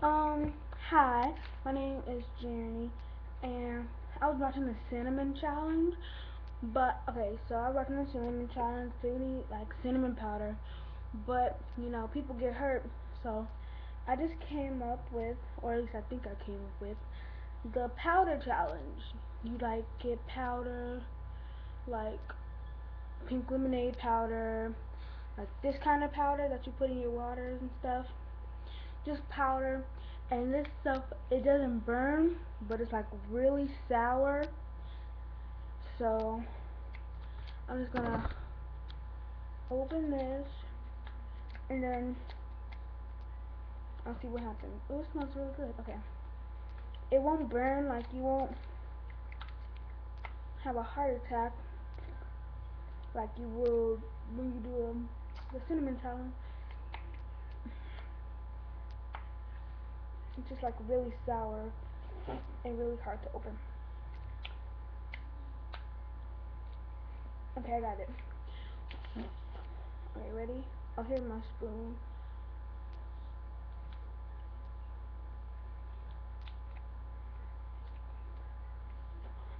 Um, Hi, my name is Jeremy, and I was watching the cinnamon challenge. But okay, so I was watching the cinnamon challenge. They need like cinnamon powder, but people get hurt. So I just came up with, or at least I think I came up with, the powder challenge. You like get powder, like pink lemonade powder, like this kind of powder that you put in your waters and stuff. Just powder, and this stuff, it doesn't burn, but it's like really sour. So I'm just gonna open this, and then I'll see what happens. Oh, it smells really good. Okay, it won't burn, like you won't have a heart attack like you will when you do the cinnamon challenge. It's just like really sour and really hard to open. Okay, I got it. Okay, ready? Oh, here's my spoon.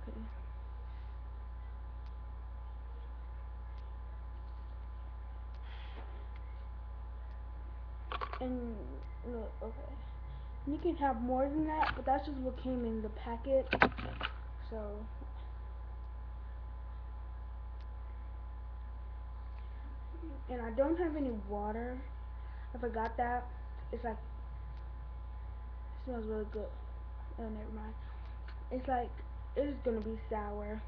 Okay. And look, okay. You can have more than that, but that's just what came in the packet. So, and I don't have any water. I forgot that. It's like, it smells really good. Oh, never mind. It's like, it's gonna be sour.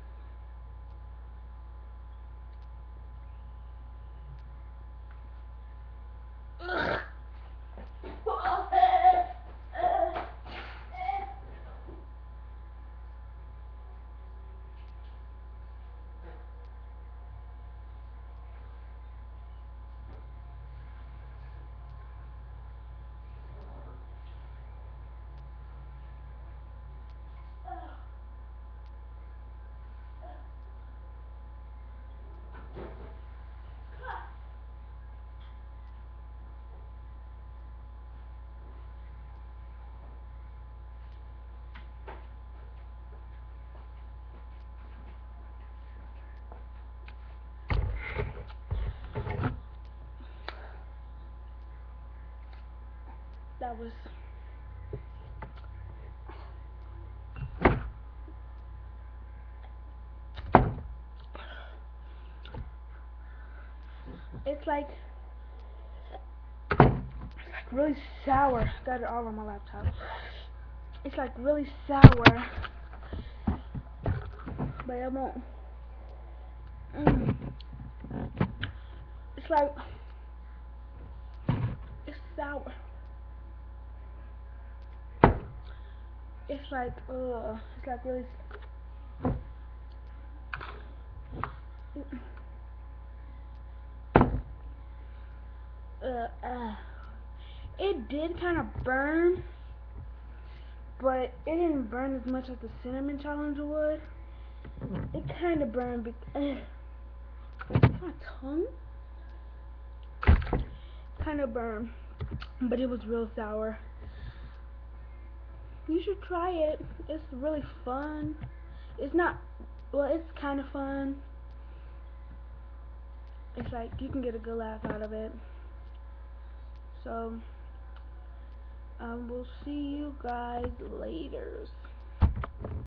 That was, it's like really sour. Got it all on my laptop. It's like really sour, but it won't. Mm. It's like, it's sour. It's like, it's like really. Uh, uh. It did kind of burn, but it didn't burn as much as the cinnamon challenge would. It kind of burned. My tongue kind of burned, but it was real sour. You should try it. It's really fun. It's not. Well, it's kind of fun. It's like you can get a good laugh out of it. So, we'll see you guys later.